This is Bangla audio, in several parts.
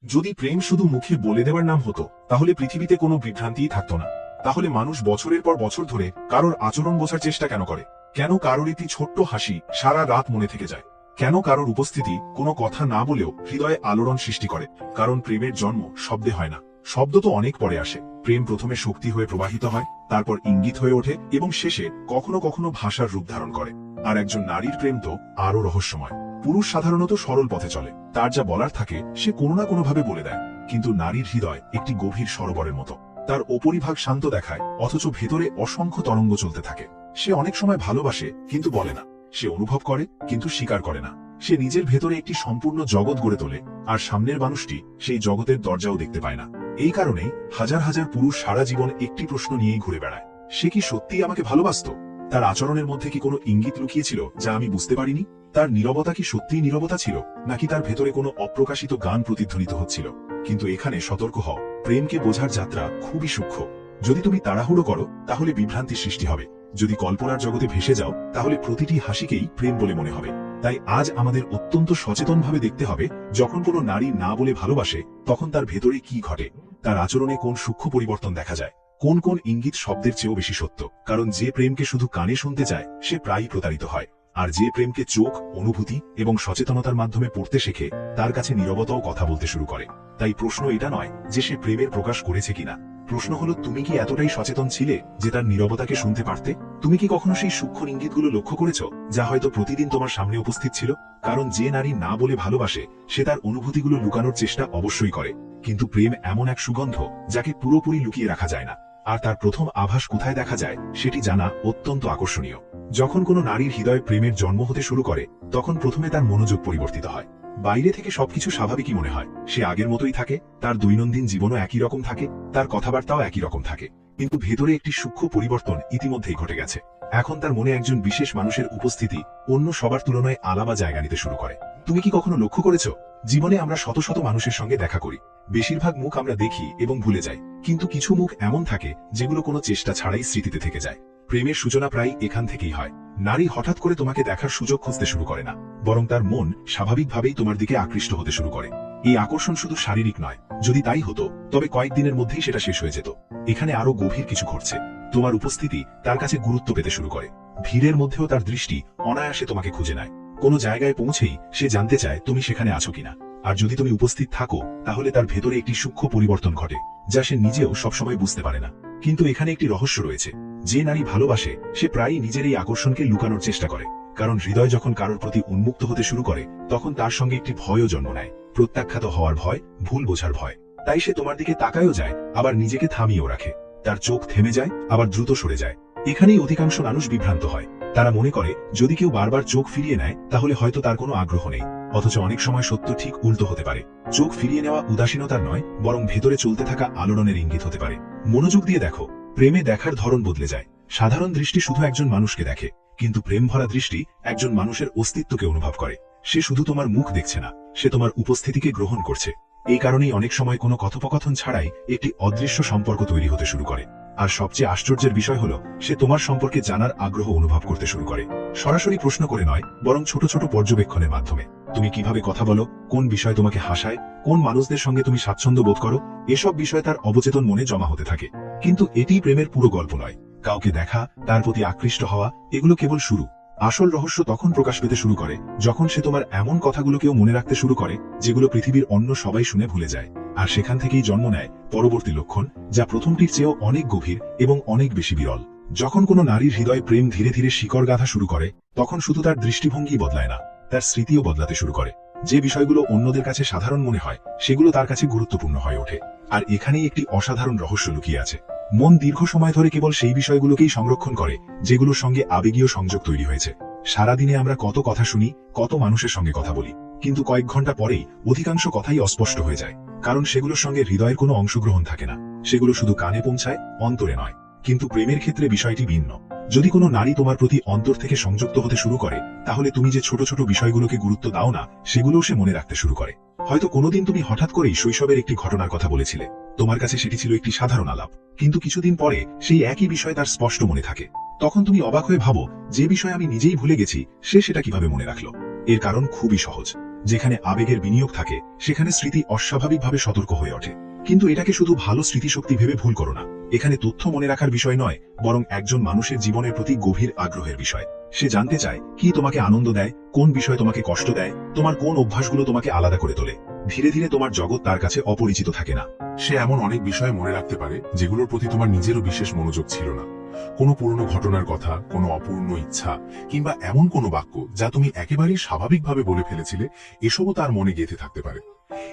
যদি প্রেম শুধু মুখে বলে দেওয়ার নাম হতো তাহলে পৃথিবীতে কোনো বিভ্রান্তিই থাকতো না। তাহলে মানুষ বছরের পর বছর ধরে কারোর আচরণ বোঝার চেষ্টা কেন করে? কেন কারোর একটি ছোট্ট হাসি সারা রাত মনে থেকে যায়? কেন কারোর উপস্থিতি কোনো কথা না বলেও হৃদয়ে আলোড়ন সৃষ্টি করে? কারণ প্রেমের জন্ম শব্দে হয় না, শব্দ তো অনেক পরে আসে। প্রেম প্রথমে শক্তি হয়ে প্রবাহিত হয়, তারপর ইঙ্গিত হয়ে ওঠে এবং শেষে কখনো কখনো ভাষার রূপ ধারণ করে। আর একজন নারীর প্রেম তো আরো রহস্যময়। পুরুষ সাধারণত সরল পথে চলে, তার যা বলার থাকে সে কোনো না কোনোভাবে বলে দেয়। কিন্তু নারীর হৃদয় একটি গভীর সরোবরের মতো। তার ওপরিভাগ শান্ত দেখায়, অথচ ভেতরে অসংখ্য তরঙ্গ চলতে থাকে। সে অনেক সময় ভালোবাসে কিন্তু বলে না, সে অনুভব করে কিন্তু স্বীকার করে না। সে নিজের ভেতরে একটি সম্পূর্ণ জগৎ গড়ে তোলে, আর সামনের মানুষটি সেই জগতের দরজাও দেখতে পায় না। এই কারণেই হাজার হাজার পুরুষ সারা জীবন একটি প্রশ্ন নিয়েই ঘুরে বেড়ায়, সে কি সত্যিই আমাকে ভালোবাসতো? তার আচরণের মধ্যে কি কোনো ইঙ্গিত লুকিয়েছিল যা আমি বুঝতে পারিনি? তার নীরবতা কি সত্যিই নীরবতা ছিল, নাকি তার ভেতরে কোনো অপ্রকাশিত গান প্রতিধ্বনিত হচ্ছিল? কিন্তু এখানে সতর্ক হও, প্রেমকে বোঝার যাত্রা খুবই সূক্ষ্ম। যদি তুমি তাড়াহুড়ো করো তাহলে বিভ্রান্তি সৃষ্টি হবে, যদি কল্পনার জগতে ভেসে যাও তাহলে প্রতিটি হাসিকেই প্রেম বলে মনে হবে। তাই আজ আমাদের অত্যন্ত সচেতনভাবে দেখতে হবে, যখন কোনো নারী না বলে ভালোবাসে তখন তার ভেতরে কি ঘটে, তার আচরণে কোন সূক্ষ্ম পরিবর্তন দেখা যায়, কোন কোন ইঙ্গিত শব্দের চেয়েও বেশি সত্য। কারণ যে প্রেমকে শুধু কানে শুনতে চায় সে প্রায়ই প্রতারিত হয়, আর যে প্রেমকে চোখ, অনুভূতি এবং সচেতনতার মাধ্যমে পড়তে শেখে তার কাছে নীরবতাও কথা বলতে শুরু করে। তাই প্রশ্ন এটা নয় যে সে প্রেমের প্রকাশ করেছে কিনা, প্রশ্ন হলো তুমি কি এতটাই সচেতন ছিলে যে তার নীরবতাকে শুনতে পারতে? তুমি কি কখনো সেই সূক্ষ্ম ইঙ্গিতগুলো লক্ষ্য করেছো যা হয়তো প্রতিদিন তোমার সামনে উপস্থিত ছিল? কারণ যে নারী না বলে ভালোবাসে সে তার অনুভূতিগুলো লুকানোর চেষ্টা অবশ্যই করে, কিন্তু প্রেম এমন এক সুগন্ধ যাকে পুরোপুরি লুকিয়ে রাখা যায় না। আর তার প্রথম আভাস কোথায় দেখা যায় সেটি জানা অত্যন্ত আকর্ষণীয়। যখন কোনো নারীর হৃদয়ে প্রেমের জন্ম হতে শুরু করে তখন প্রথমে তার মনোযোগ পরিবর্তিত হয়। বাইরে থেকে সবকিছু স্বাভাবিকই মনে হয়, সে আগের মতোই থাকে, তার দৈনন্দিন জীবনও একই রকম থাকে, তার কথাবার্তাও একই রকম থাকে। কিন্তু ভেতরে একটি সূক্ষ্ম পরিবর্তন ইতিমধ্যেই ঘটে গেছে। এখন তার মনে একজন বিশেষ মানুষের উপস্থিতি অন্য সবার তুলনায় আলাদা জায়গা নিতে শুরু করে। তুমি কি কখনো লক্ষ্য করেছো, জীবনে আমরা শত শত মানুষের সঙ্গে দেখা করি, বেশিরভাগ মুখ আমরা দেখি এবং ভুলে যাই, কিন্তু কিছু মুখ এমন থাকে যেগুলো কোনো চেষ্টা ছাড়াই স্মৃতিতে থেকে যায়। প্রেমের সূচনা প্রায় এখান থেকেই হয়। নারী হঠাৎ করে তোমাকে দেখার সুযোগ খুঁজতে শুরু করে না, বরং তার মন স্বাভাবিকভাবেই তোমার দিকে আকৃষ্ট হতে শুরু করে। এই আকর্ষণ শুধু শারীরিক নয়, যদি তাই হতো তবে কয়েকদিনের মধ্যেই সেটা শেষ হয়ে যেত। এখানে আরো গভীর কিছু ঘটছে। তোমার উপস্থিতি তার কাছে গুরুত্ব পেতে শুরু করে, ভিড়ের মধ্যেও তার দৃষ্টি অনায়াসে তোমাকে খুঁজে নেয়। কোনো জায়গায় পৌঁছেই সে জানতে চায় তুমি সেখানে আছো কিনা। আর যদি তুমি উপস্থিত থাকো তাহলে তার ভেতরে একটি সূক্ষ্ম পরিবর্তন ঘটে যা সে নিজেও সবসময় বুঝতে পারে না। কিন্তু এখানে একটি রহস্য রয়েছে, যে নারী ভালোবাসে সে প্রায়ই নিজের এই আকর্ষণকে লুকানোর চেষ্টা করে। কারণ হৃদয় যখন কারোর প্রতি উন্মুক্ত হতে শুরু করে তখন তার সঙ্গে একটি ভয়ও জন্ম নেয়, প্রত্যাখ্যাত হওয়ার ভয়, ভুল বোঝার ভয়। তাই সে তোমার দিকে তাকায়ও যায়, আবার নিজেকে থামিয়েও রাখে। তার চোখ থেমে যায়, আবার দ্রুত সরে যায়। এখানেই অধিকাংশ মানুষ বিভ্রান্ত হয়। তারা মনে করে যদি কেউ বারবার চোখ ফিরিয়ে নেয় তাহলে হয়তো তার কোনো আগ্রহ নেই, অথচ অনেক সময় সত্য ঠিক উল্টো হতে পারে। চোখ ফিরিয়ে নেওয়া উদাসীনতার নয়, বরং ভেতরে চলতে থাকা আলোড়নের ইঙ্গিত হতে পারে। মনোযোগ দিয়ে দেখো, প্রেমে দেখার ধরন বদলে যায়। সাধারণ দৃষ্টি শুধু একজন মানুষকে দেখে, কিন্তু প্রেম ভরা দৃষ্টি একজন মানুষের অস্তিত্বকে অনুভব করে। সে শুধু তোমার মুখ দেখছে না, সে তোমার উপস্থিতিকে গ্রহণ করছে। এই কারণেই অনেক সময় কোনো কথোপকথন ছাড়াই একটি অদৃশ্য সম্পর্ক তৈরি হতে শুরু করে। আর সবচেয়ে আশ্চর্যের বিষয় হলো সে তোমার সম্পর্কে জানার আগ্রহ অনুভব করতে শুরু করে, সরাসরি প্রশ্ন করে নয়, বরং ছোট ছোট পর্যবেক্ষণের মাধ্যমে। তুমি কিভাবে কথা বলো, কোন বিষয় তোমাকে হাসায়, কোন মানুষদের সঙ্গে তুমি স্বাচ্ছন্দ্য বোধ করো, এসব বিষয় তার অবচেতন মনে জমা হতে থাকে। কিন্তু এটি প্রেমের পুরো গল্প নয়। কাউকে দেখা, তার প্রতি আকৃষ্ট হওয়া, এগুলো কেবল শুরু। আসল রহস্য তখন প্রকাশ পেতে শুরু করে যখন সে তোমার এমন কথাগুলোকেও মনে রাখতে শুরু করে যেগুলো পৃথিবীর অন্য সবাই শুনে ভুলে যায়। আর সেখান থেকেই জন্ম নেয় পরবর্তী লক্ষণ, যা প্রথমটির চেয়েও অনেক গভীর এবং অনেক বেশি বিরল। যখন কোনো নারীর হৃদয় প্রেম ধীরে ধীরে শিকড় গাঁথা শুরু করে তখন শুধু তার দৃষ্টিভঙ্গি বদলায় না, তার স্মৃতিও বদলাতে শুরু করে। যে বিষয়গুলো অন্যদের কাছে সাধারণ মনে হয় সেগুলো তার কাছে গুরুত্বপূর্ণ হয়ে ওঠে। আর এখানেই একটি অসাধারণ রহস্য লুকিয়ে আছে। মন দীর্ঘ সময় ধরে কেবল সেই বিষয়গুলোকেই সংরক্ষণ করে যেগুলোর সঙ্গে আবেগীয় সংযোগ তৈরি হয়েছে। সারাদিনে আমরা কত কথা শুনি, কত মানুষের সঙ্গে কথা বলি, কিন্তু কয়েক ঘন্টা পরেই অধিকাংশ কথাই অস্পষ্ট হয়ে যায়, কারণ সেগুলোর সঙ্গে হৃদয়ের কোনো অংশগ্রহণ থাকে না। সেগুলো শুধু কানে পৌঁছায়, অন্তরে নয়। কিন্তু প্রেমের ক্ষেত্রে বিষয়টি ভিন্ন। যদি কোনো নারী তোমার প্রতি অন্তর থেকে সংযুক্ত হতে শুরু করে তাহলে তুমি যে ছোট ছোট বিষয়গুলোকে গুরুত্ব দাও না সেগুলোও সে মনে রাখতে শুরু করে। হয়তো কোনোদিন তুমি হঠাৎ করেই শৈশবের একটি ঘটনার কথা বলেছিলে, তোমার কাছে সেটি ছিল একটি সাধারণ আলাপ, কিন্তু কিছুদিন পরে সেই একই বিষয় তার স্পষ্ট মনে থাকে। তখন তুমি অবাক হয়ে ভাবো, যে বিষয় আমি নিজেই ভুলে গেছি সে সেটা কিভাবে মনে রাখলো। এর কারণ খুবই সহজ। যেখানে আবেগের বিনিয়োগ থাকে সেখানে স্মৃতি অস্বাভাবিকভাবে সতর্ক হয়ে ওঠে। কিন্তু এটাকে শুধু ভালো স্মৃতিশক্তি ভেবে ভুল করো না। এখানে তথ্য মনে রাখার বিষয় নয়, বরং একজন মানুষের জীবনের প্রতি গভীর আগ্রহের বিষয়। সে জানতে চায় কি তোমাকে আনন্দ দেয়, কোন বিষয় তোমাকে কষ্ট দেয়, তোমার কোন অভ্যাসগুলো তোমাকে আলাদা করে তোলে। ধীরে ধীরে তোমার জগৎ তার কাছে অপরিচিত থাকে না। সে এমন অনেক বিষয় মনে রাখতে পারে যেগুলোর প্রতি তোমার নিজেরও বিশেষ মনোযোগ ছিল না। কোনো পুরনো ঘটনার কথা, কোনো অপূর্ণ ইচ্ছা, কিংবা এমন কোনো বাক্য যা তুমি একেবারেই স্বাভাবিকভাবে বলে ফেলেছিলে, এসবও তার মনে গেঁথে থাকতে পারে।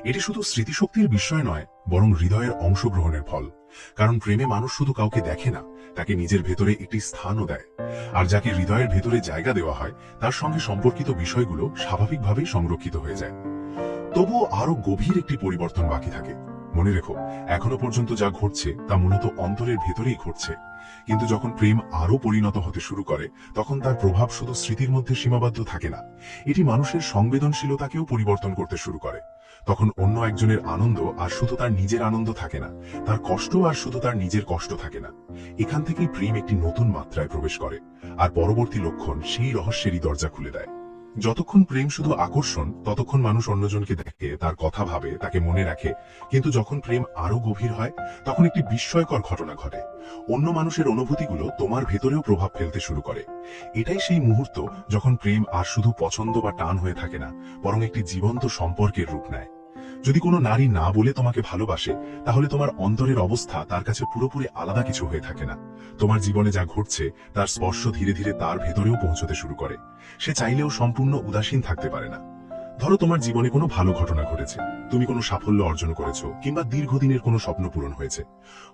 এটি শুধু স্মৃতিশক্তির বিষয় নয়, বরং হৃদয়ের অংশগ্রহণের ফল। কারণ প্রেমে মানুষ শুধু কাউকে দেখে না, তাকে নিজের ভেতরে একটি স্থানও দেয়। আর যাকে হৃদয়ের ভেতরে জায়গা দেওয়া হয়, তার সঙ্গে সম্পর্কিত বিষয়গুলো স্বাভাবিকভাবেই সংরক্ষিত হয়ে যায়। তবুও আরো গভীর একটি পরিবর্তন বাকি থাকে। মনে রেখো, এখনো পর্যন্ত যা ঘটছে তা মূলত অন্তরের ভেতরেই ঘটছে। কিন্তু যখন প্রেম আরো পরিণত হতে শুরু করে, তখন তার প্রভাব শুধু স্মৃতির মধ্যে সীমাবদ্ধ থাকে না, এটি মানুষের সংবেদনশীলতাকেও পরিবর্তন করতে শুরু করে। তখন অন্য একজনের আনন্দ আর শুধু তার নিজের আনন্দ থাকে না, তার কষ্ট আর শুধু তার নিজের কষ্ট থাকে না। এখান থেকেই প্রেম একটি নতুন মাত্রায় প্রবেশ করে, আর পরবর্তী লক্ষণ সেই রহস্যেরই দরজা খুলে দেয়। যতক্ষণ প্রেম শুধু আকর্ষণ, ততক্ষণ মানুষ অন্যজনকে দেখে, তার কথা ভাবে, তাকে মনে রাখে। কিন্তু যখন প্রেম আরো গভীর হয়, তখন একটি বিস্ময়কর ঘটনা ঘটে। অন্য মানুষের অনুভূতিগুলো তোমার ভেতরেও প্রভাব ফেলতে শুরু করে। এটাই সেই মুহূর্ত যখন প্রেম আর শুধু পছন্দ বা টান হয়ে থাকে না, বরং একটি জীবন্ত সম্পর্কের রূপ নেয়। যদি কোনো নারী না বলে তোমাকে ভালোবাসে, তাহলে তোমার অন্তরের অবস্থা তার কাছে পুরোপুরি আলাদা কিছু হয়ে থাকে না। তোমার জীবনে যা ঘটছে তার স্পর্শ ধীরে ধীরে তার ভেতরেও পৌঁছতে শুরু করে। সে চাইলেও সম্পূর্ণ উদাসীন থাকতে পারে না। ধরো তোমার জীবনে কোনো ভালো ঘটনা ঘটেছে, তুমি কোনো সাফল্য অর্জন করেছো, কিংবা দীর্ঘদিনের কোনো স্বপ্ন পূরণ হয়েছে।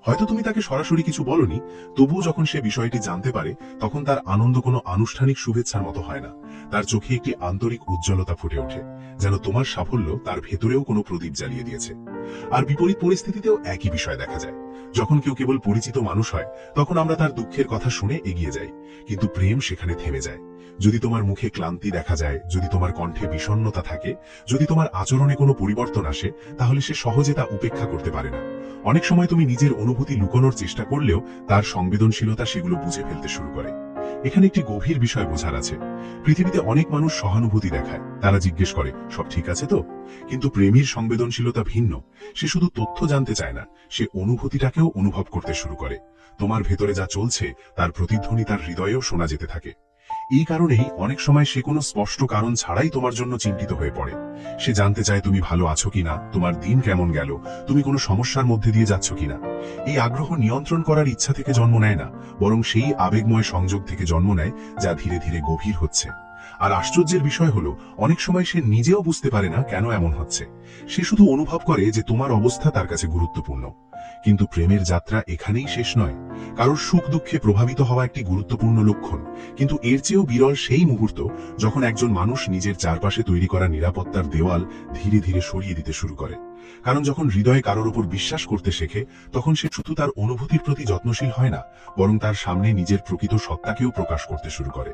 হয়তো তুমি তাকে সরাসরি কিছু বলনি, তবুও যখন সে বিষয়টি জানতে পারে, তখন তার আনন্দ কোনো আনুষ্ঠানিক শুভেচ্ছার মতো হয় না। তার চোখে একটি আন্তরিক উজ্জ্বলতা ফুটে ওঠে, যেন তোমার সাফল্য তার ভেতরেও কোনো প্রদীপ জ্বালিয়ে দিয়েছে। আর বিপরীত পরিস্থিতিতেও একই বিষয় দেখা যায়। যখন কেউ কেবল পরিচিত মানুষ হয়, তখন আমরা তার দুঃখের কথা শুনে এগিয়ে যাই, কিন্তু প্রেম সেখানে থেমে যায়। যদি তোমার মুখে ক্লান্তি দেখা যায়, যদি তোমার কণ্ঠে বিষণ্ণতা থাকে, যদি তোমার আচরণে কোনো পরিবর্তন আসে, তাহলে সে সহজে তা উপেক্ষা করতে পারে না। অনেক সময় তুমি নিজের অনুভূতি লুকানোর চেষ্টা করলেও তার সংবেদনশীলতা সেগুলো বুঝে ফেলতে শুরু করে। এখানে একটি গভীর বিষয় বোঝার আছে। পৃথিবীতে অনেক মানুষ সহানুভূতি দেখায়, তারা জিজ্ঞেস করে সব ঠিক আছে তো। কিন্তু প্রেমীর সংবেদনশীলতা ভিন্ন। সে শুধু তথ্য জানতে চায় না, সে অনুভূতিটাকেও অনুভব করতে শুরু করে। তোমার ভেতরে যা চলছে তার প্রতিধ্বনি তার হৃদয়েও শোনা যেতে থাকে। এই কারণেই অনেক সময় সে কোনো স্পষ্ট কারণ ছাড়াই তোমার জন্য চিন্তিত হয়ে পড়ে। সে জানতে চায় তুমি ভালো আছো কিনা, তোমার দিন কেমন গেল, তুমি কোনো সমস্যার মধ্যে দিয়ে যাচ্ছ কিনা। এই আগ্রহ নিয়ন্ত্রণ করার ইচ্ছা থেকে জন্ম নেয় না, বরং সেই আবেগময় সংযোগ থেকে জন্ম নেয় যা ধীরে ধীরে গভীর হচ্ছে। আর আশ্চর্যের বিষয় হলো, অনেক সময় সে নিজেও বুঝতে পারে না কেন এমন হচ্ছে। সে শুধু অনুভব করে যে তোমার অবস্থা তার কাছে গুরুত্বপূর্ণ। কিন্তু প্রেমের যাত্রা এখানেই শেষ নয়। কারোর সুখ দুঃখে প্রভাবিত হওয়া একটি গুরুত্বপূর্ণ লক্ষণ, কিন্তু এর চেয়েও বিরল সেই মুহূর্ত যখন একজন মানুষ নিজের চারপাশে তৈরি করা নিরাপত্তার দেওয়াল ধীরে ধীরে সরিয়ে দিতে শুরু করে। কারণ যখন হৃদয়ে কারোর উপর বিশ্বাস করতে শেখে, তখন সে শুধু তার অনুভূতির প্রতি যত্নশীল হয় না, বরং তার সামনে নিজের প্রকৃত সত্তাকেও প্রকাশ করতে শুরু করে।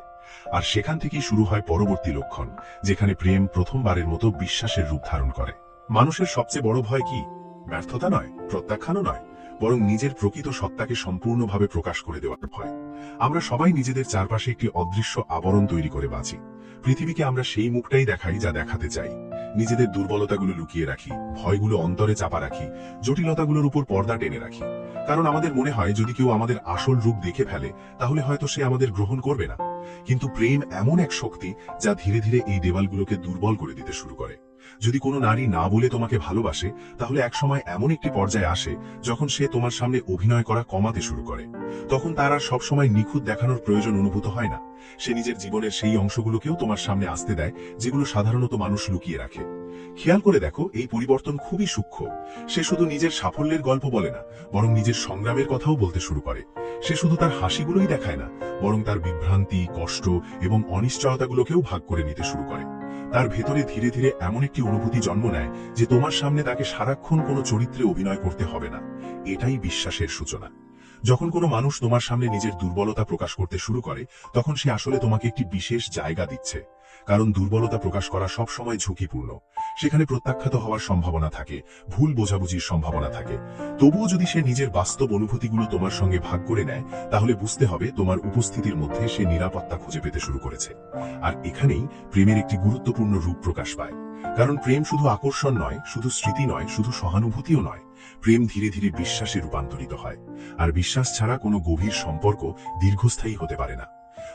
আর সেখান থেকেই শুরু হয় পরবর্তী লক্ষণ, যেখানে প্রেম প্রথমবারের মতো বিশ্বাসের রূপ ধারণ করে। মানুষের সবচেয়ে বড় ভয় কি? ব্যর্থতা নয়, প্রত্যাখ্যানও নয়, বরং নিজের প্রকৃত সত্তাকে সম্পূর্ণভাবে প্রকাশ করে দেওয়ার ভয়। আমরা সবাই নিজেদের চারপাশে একটি অদৃশ্য আবরণ তৈরি করে বাঁচি। পৃথিবীকে আমরা সেই মুখটাই দেখাই যা দেখাতে চাই। নিজেদের দুর্বলতাগুলো লুকিয়ে রাখি, ভয়গুলো অন্তরে চাপা রাখি, জটিলতাগুলোর উপর পর্দা টেনে রাখি। কারণ আমাদের মনে হয় যদি কেউ আমাদের আসল রূপ দেখে ফেলে, তাহলে হয়তো সে আমাদের গ্রহণ করবে না। কিন্তু প্রেম এমন এক শক্তি যা ধীরে ধীরে এই দেওয়ালগুলোকে দুর্বল করে দিতে শুরু করে। যদি কোনো নারী না বলে তোমাকে ভালোবাসে, তাহলে একসময় এমন একটি পর্যায়ে আসে যখন সে তোমার সামনে অভিনয় করা কমাতে শুরু করে। তখন তার আর সবসময় নিখুঁত দেখানোর প্রয়োজন অনুভূত হয় না। সে নিজের জীবনের সেই অংশগুলোকেও তোমার সামনে আসতে দেয় যেগুলো সাধারণত মানুষ লুকিয়ে রাখে। খেয়াল করে দেখো, এই পরিবর্তন খুবই সূক্ষ্ম। সে শুধু নিজের সাফল্যের গল্প বলে না, বরং নিজের সংগ্রামের কথাও বলতে শুরু করে। সে শুধু তার হাসিগুলোই দেখায় না, বরং তার বিভ্রান্তি, কষ্ট এবং অনিশ্চয়তাগুলোকেও ভাগ করে নিতে শুরু করে। তার ভেতরে ধীরে ধীরে এমন একটি অনুভূতি জন্ম নেয় যে তোমার সামনে তাকে সারাক্ষণ কোনো চরিত্রে অভিনয় করতে হবে না। এটাই বিশ্বাসের সূচনা। যখন কোনো মানুষ তোমার সামনে নিজের দুর্বলতা প্রকাশ করতে শুরু করে, তখন সে আসলে তোমাকে একটি বিশেষ জায়গা দিচ্ছে। কারণ দুর্বলতা প্রকাশ করা সব সময় ঝুঁকিপূর্ণ। সেখানে প্রত্যাখ্যাত হওয়ার সম্ভাবনা থাকে, ভুল বোঝাবুঝির সম্ভাবনা থাকে। তবুও যদি সে নিজের বাস্তব অনুভূতিগুলো তোমার সঙ্গে ভাগ করে নেয়, তাহলে বুঝতে হবে তোমার উপস্থিতির মধ্যে সে নিরাপত্তা খুঁজে পেতে শুরু করেছে। আর এখানেই প্রেমের একটি গুরুত্বপূর্ণ রূপ প্রকাশ পায়। কারণ প্রেম শুধু আকর্ষণ নয়, শুধু স্মৃতি নয়, শুধু সহানুভূতিও নয়। প্রেম ধীরে ধীরে বিশ্বাসে রূপান্তরিত হয়, আর বিশ্বাস ছাড়া কোনো গভীর সম্পর্ক দীর্ঘস্থায়ী হতে পারে না।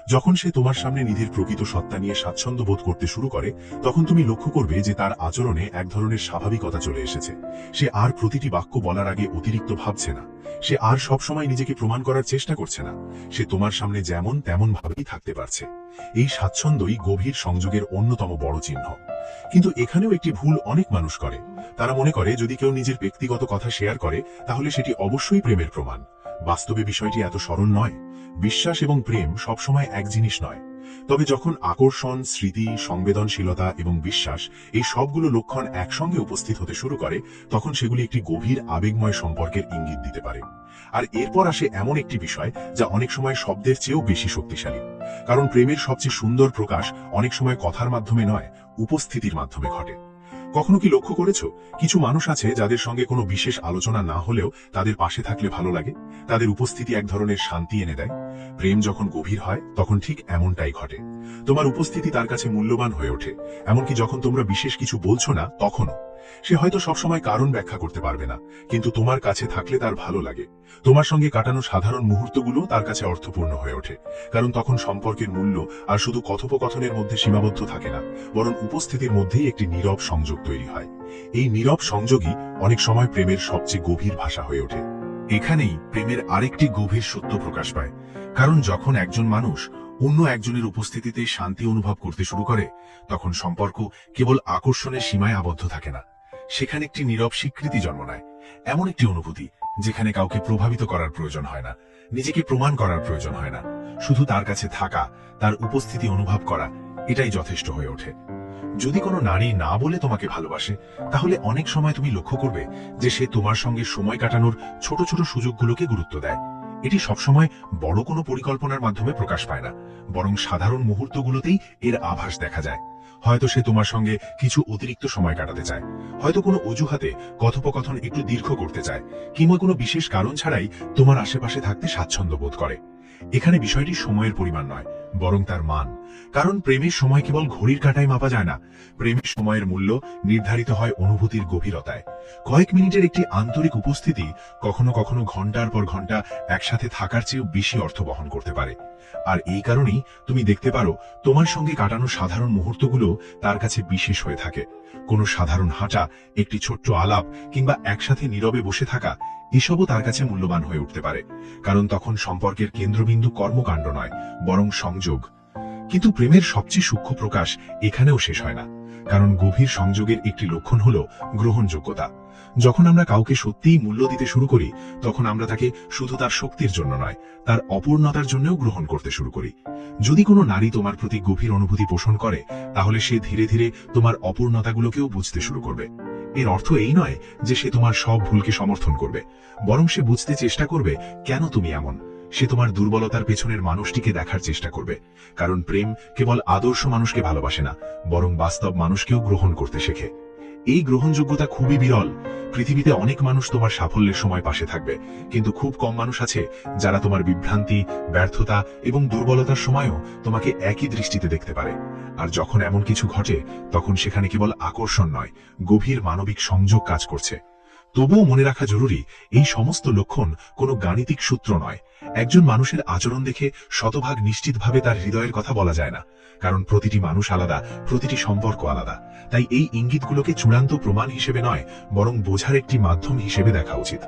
যখন সে তোমার সামনে নিজের প্রকৃত সত্তা নিয়ে স্বাচ্ছন্দ্য বোধ করতে শুরু করে, তখন তুমি লক্ষ্য করবে যে তার আচরণে এক ধরনের স্বাভাবিকতা চলে এসেছে। সে আর প্রতিটি বাক্য বলার আগে অতিরিক্ত ভাবছে না, সে আর সবসময় নিজেকে প্রমাণ করার চেষ্টা করছে না, সে তোমার সামনে যেমন তেমন ভাবেই থাকতে পারছে। এই স্বাচ্ছন্দ্যই গভীর সংযোগের অন্যতম বড় চিহ্ন। কিন্তু এখানেও একটি ভুল অনেক মানুষ করে। তারা মনে করে যদি কেউ নিজের ব্যক্তিগত কথা শেয়ার করে, তাহলে সেটি অবশ্যই প্রেমের প্রমাণ। বাস্তবে বিষয়টি এত সরল নয়। বিশ্বাস এবং প্রেম সবসময় এক জিনিস নয়। তবে যখন আকর্ষণ, স্মৃতি, সংবেদনশীলতা এবং বিশ্বাস এই সবগুলো লক্ষণ একসঙ্গে উপস্থিত হতে শুরু করে, তখন সেগুলি একটি গভীর আবেগময় সম্পর্কের ইঙ্গিত দিতে পারে। আর এরপর আসে এমন একটি বিষয় যা অনেক সময় শব্দের চেয়েও বেশি শক্তিশালী। কারণ প্রেমের সবচেয়ে সুন্দর প্রকাশ অনেক সময় কথার মাধ্যমে নয়, উপস্থিতির মাধ্যমে ঘটে। কখনো কি লক্ষ্য করেছো, কিছু মানুষ আছে যাদের সঙ্গে কোনো বিশেষ আলোচনা না হলেও তাদের পাশে থাকলে ভালো লাগে, তাদের উপস্থিতি এক ধরনের শান্তি এনে দেয়। প্রেম যখন গভীর হয় তখন ঠিক এমনটাই ঘটে। তোমার উপস্থিতি তার কাছে মূল্যবান হয়ে ওঠে, এমনকি যখন তোমরা বিশেষ কিছু বলছো না তখনও। সে হয়তো সবসময় কারণ ব্যাখ্যা করতে পারবে না, কিন্তু তোমার কাছে থাকলে তার ভালো লাগে। তোমার সঙ্গে কাটানো সাধারণ মুহূর্তগুলো তার কাছে অর্থপূর্ণ হয়ে ওঠে, কারণ তখন সম্পর্কের মূল্য আর শুধু কথোপকথনের মধ্যে সীমাবদ্ধ থাকে না, বরং উপস্থিতির মধ্যেই একটি নীরব সংযোগ তৈরি হয়। এই নীরব সংযোগই অনেক সময় প্রেমের সবচেয়ে গভীর ভাষা হয়ে ওঠে। এখানেই প্রেমের আরেকটি গভীর সত্য প্রকাশ পায়। কারণ যখন একজন মানুষ অন্য একজনের উপস্থিতিতে শান্তি অনুভব করতে শুরু করে, তখন সম্পর্ক কেবল আকর্ষণের সীমায় আবদ্ধ থাকে না, সেখানে একটি নীরব স্বীকৃতি জন্ম নেয়। এমন একটি অনুভূতি যেখানে কাউকে প্রভাবিত করার প্রয়োজন হয় না, নিজেকে প্রমাণ করার প্রয়োজন হয় না, শুধু তার কাছে থাকা, তার উপস্থিতি অনুভব করা, এটাই যথেষ্ট হয়ে ওঠে। যদি কোনো নারী না বলে তোমাকে ভালোবাসে, তাহলে অনেক সময় তুমি লক্ষ্য করবে যে সে তোমার সঙ্গে সময় কাটানোর ছোট ছোট সুযোগগুলোকে গুরুত্ব দেয়। এটি সবসময় বড় কোনো পরিকল্পনার মাধ্যমে প্রকাশ পায় না, বরং সাধারণ মুহূর্তগুলোতেই এর আভাস দেখা যায়। হয়তো সে তোমার সঙ্গে কিছু অতিরিক্ত সময় কাটাতে চায়, হয়তো কোনো অজুহাতে কথোপকথন একটু দীর্ঘ করতে চায়, কিংবা কোনো বিশেষ কারণ ছাড়াই তোমার আশেপাশে থাকতে স্বাচ্ছন্দ্য বোধ করে। এখানে বিষয়টি সময়ের পরিমাণ নয়, বরং তার মান। কারণ প্রেমের সময় কেবল ঘড়ির কাঁটায় মাপা যায় না, প্রেমের সময়ের মূল্য নির্ধারিত হয় অনুভূতির গভীরতায়। কয়েক মিনিটের একটি আন্তরিক উপস্থিতি কখনো কখনো ঘন্টার পর ঘন্টা একসাথে থাকার চেয়েও বেশি অর্থ বহন করতে পারে। আর এই কারণেই তুমি দেখতে পারো তোমার সঙ্গে কাটানো সাধারণ মুহূর্তগুলো তার কাছে বিশেষ হয়ে থাকে। কোনো সাধারণ হাঁটা, একটি ছোট্ট আলাপ, কিংবা একসাথে নীরবে বসে থাকা, এসবও তার কাছে মূল্যবান হয়ে উঠতে পারে। কারণ তখন সম্পর্কের কেন্দ্রবিন্দু কর্মকাণ্ড নয়, বরং সংযোগ। কিন্তু প্রেমের সবচেয়ে সূক্ষ্ম প্রকাশ এখানেও শেষ হয় না। কারণ গভীর সংযোগের একটি লক্ষণ হলো গ্রহণযোগ্যতা। যখন আমরা কাউকে সত্যিই মূল্য দিতে শুরু করি, তখন আমরা তাকে শুধু তার শক্তির জন্য নয়, তার অপূর্ণতার জন্যও গ্রহণ করতে শুরু করি। যদি কোনো নারী তোমার প্রতি গভীর অনুভূতি পোষণ করে, তাহলে সে ধীরে ধীরে তোমার অপূর্ণতাগুলোকেও বুঝতে শুরু করবে। এর অর্থ এই নয় যে সে তোমার সব ভুলকে সমর্থন করবে, বরং সে বুঝতে চেষ্টা করবে কেন তুমি এমন। সে তোমার দুর্বলতার পেছনের মানুষটিকে দেখার চেষ্টা করবে। কারণ প্রেম কেবল আদর্শ মানুষকে ভালোবাসে না, বরং বাস্তব মানুষকেও গ্রহণ করতে শেখে। এই গ্রহণযোগ্যতা খুবই বিরল। পৃথিবীতে অনেক মানুষ তোমার সাফল্যের সময় পাশে থাকবে, কিন্তু খুব কম মানুষ আছে যারা তোমার বিভ্রান্তি, ব্যর্থতা এবং দুর্বলতার সময়ও তোমাকে একই দৃষ্টিতে দেখতে পারে। আর যখন এমন কিছু ঘটে, তখন সেখানে কেবল আকর্ষণ নয়, গভীর মানবিক সংযোগ কাজ করছে। তবুও মনে রাখা জরুরি, এই সমস্ত লক্ষণ কোনো গাণিতিক সূত্র নয়। একজন মানুষের আচরণ দেখে শতভাগ নিশ্চিতভাবে তার হৃদয়ের কথা বলা যায় না, কারণ প্রতিটি মানুষ আলাদা, প্রতিটি সম্পর্ক আলাদা। তাই এই ইঙ্গিতগুলোকে চূড়ান্ত প্রমাণ হিসেবে নয়, বরং বোঝার একটি মাধ্যম হিসেবে দেখা উচিত।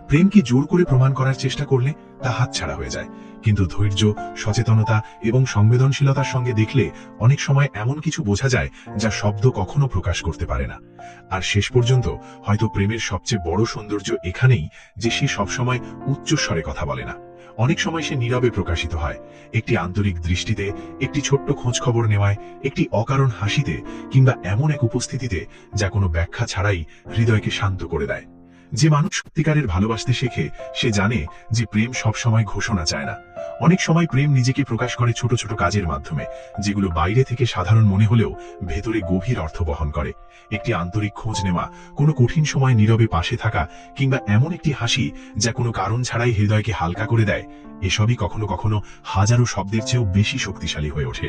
প্রেমকে জোর করে প্রমাণ করার চেষ্টা করলে তা হাতছাড়া হয়ে যায়, কিন্তু ধৈর্য, সচেতনতা এবং সংবেদনশীলতার সঙ্গে দেখলে অনেক সময় এমন কিছু বোঝা যায় যা শব্দ কখনো প্রকাশ করতে পারে না। আর শেষ পর্যন্ত হয়তো প্রেমের সবচেয়ে বড় সৌন্দর্য এখানেই যে সে সবসময় উচ্চস্বরে কথা বলে না। অনেক সময় সে নীরবে প্রকাশিত হয়, একটি আন্তরিক দৃষ্টিতে, একটি ছোট্ট খোঁজ খবর নেওয়ায়, একটি অকারণ হাসিতে, কিংবা এমন এক উপস্থিতিতে যা কোনো ব্যাখ্যা ছাড়াই হৃদয়কে শান্ত করে দেয়। যে মানুষ সত্যিকারের ভালোবাসতে শেখে, সে জানে যে প্রেম সবসময় ঘোষণা চায় না। অনেক সময় প্রেম নিজেকে প্রকাশ করে ছোট ছোট কাজের মাধ্যমে, যেগুলো বাইরে থেকে সাধারণ মনে হলেও ভেতরে গভীর অর্থ বহন করে। একটি আন্তরিক খোঁজ নেওয়া, কোনো কঠিন সময় নীরবে পাশে থাকা, কিংবা এমন একটি হাসি যা কোনো কারণ ছাড়াই হৃদয়কে হালকা করে দেয়, এসবই কখনো কখনো হাজারো শব্দের চেয়েও বেশি শক্তিশালী হয়ে ওঠে।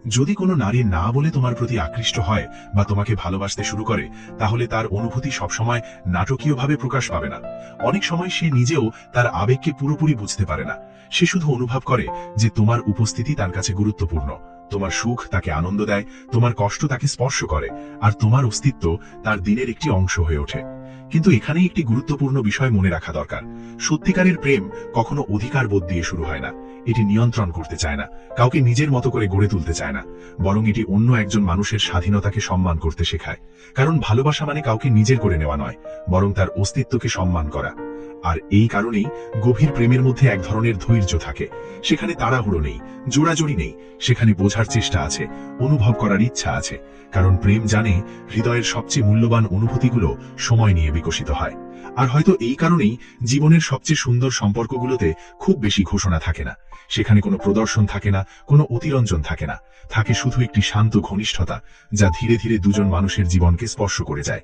যদি কোনো নারী না বলে তোমার প্রতি আকৃষ্ট হয় বা তোমাকে ভালোবাসতে শুরু করে, তাহলে তার অনুভূতি সবসময় নাটকীয়ভাবে প্রকাশ পাবে না। অনেক সময় সে নিজেও তার আবেগকে পুরোপুরি বুঝতে পারে না। সে শুধু অনুভব করে যে তোমার উপস্থিতি তার কাছে গুরুত্বপূর্ণ, তোমার সুখ তাকে আনন্দ দেয়, তোমার কষ্ট তাকে স্পর্শ করে, আর তোমার অস্তিত্ব তার দিনের একটি অংশ হয়ে ওঠে। কিন্তু এখানেই একটি গুরুত্বপূর্ণ বিষয় মনে রাখা দরকার। সত্যিকারের প্রেম কখনো অধিকার বোধ দিয়ে শুরু হয় না। এটি নিয়ন্ত্রণ করতে চায় না, কাউকে নিজের মতো করে গড়ে তুলতে চায় না, বরং এটি অন্য একজন মানুষের স্বাধীনতাকে সম্মান করতে শেখায়। কারণ ভালোবাসা মানে কাউকে নিজের করে নেওয়া নয়, বরং তার অস্তিত্বকে সম্মান করা। আর এই কারণেই গভীর প্রেমের মধ্যে এক ধরনের ধৈর্য থাকে। সেখানে তাড়াহুড়ো নেই, জোড়াজড়ি নেই, সেখানে বোঝার চেষ্টা আছে, অনুভব করার ইচ্ছা আছে। কারণ প্রেম জানে হৃদয়ের সবচেয়ে মূল্যবান অনুভূতিগুলো সময় নিয়ে বিকশিত হয়। আর হয়তো এই কারণেই জীবনের সবচেয়ে সুন্দর সম্পর্কগুলোতে খুব বেশি ঘোষণা থাকে না। সেখানে কোনো প্রদর্শন থাকে না, কোনো অতিরঞ্জন থাকে না। থাকে শুধু একটি শান্ত ঘনিষ্ঠতা, যা ধীরে ধীরে দুজন মানুষের জীবনকে স্পর্শ করে যায়।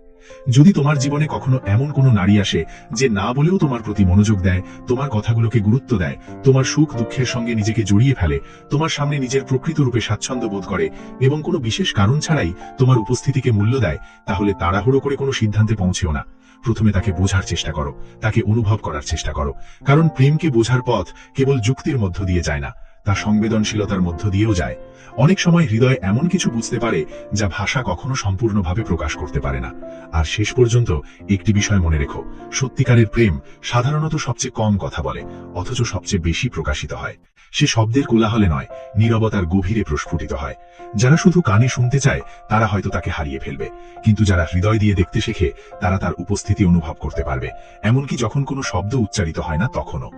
যদি তোমার জীবনে কখনো এমন কোনো নারী আসে যে না বলেও তোমার প্রতি মনোযোগ দেয়, তোমার কথাগুলোকে গুরুত্ব দেয়, তোমার সুখ দুঃখের সঙ্গে নিজেকে জড়িয়ে ফেলে, তোমার সামনে নিজের প্রকৃত রূপে স্বাচ্ছন্দ্য বোধ করে এবং কোনো বিশেষ কারণ ছাড়াই তোমার উপস্থিতিকে মূল্য দেয়, তাহলে তাড়াহুড়ো করে কোনো সিদ্ধান্তে পৌঁছেও না। প্রথমে তাকে বোঝার চেষ্টা করো, তাকে অনুভব করার চেষ্টা করো। কারণ প্রেমকে বোঝার পথ কেবল যুক্তির মধ্য দিয়ে যায় না, তা সংবেদনশীলতার মধ্য দিয়েও যায়। অনেক সময় হৃদয় এমন কিছু বুঝতে পারে যা ভাষা কখনো সম্পূর্ণভাবে প্রকাশ করতে পারে না। আর শেষ পর্যন্ত একটি বিষয় মনে রেখো, সত্যিকারের প্রেম সাধারণত সবচেয়ে কম কথা বলে, অথচ সবচেয়ে বেশি প্রকাশিত হয়। সে শব্দের কোলাহলে নয়, নীরবতার গভীরে প্রস্ফুটিত হয়। যারা শুধু কানে শুনতে চায় তারা হয়তো তাকে হারিয়ে ফেলবে, কিন্তু যারা হৃদয় দিয়ে দেখতে শেখে তারা তার উপস্থিতি অনুভব করতে পারবে, এমনকি যখন কোনো শব্দ উচ্চারিত হয় না তখনও।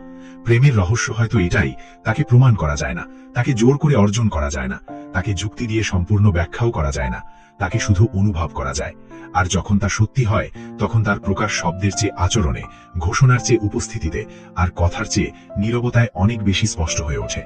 প্রেমের রহস্য হয়তো এটাই, তাকে প্রমাণ করা যায় না, তাকে জোর করে অর্জন করা যায় না, তাকে যুক্তি দিয়ে সম্পূর্ণ ব্যাখ্যাও করা যায় না, তাকে শুধু অনুভব করা যায়। আর যখন তা সত্যি হয়, তখন তার প্রকাশ শব্দের চেয়ে আচরণে, ঘোষণার চেয়ে উপস্থিতিতে, আর কথার চেয়ে নীরবতায় অনেক বেশি স্পষ্ট হয়ে ওঠে।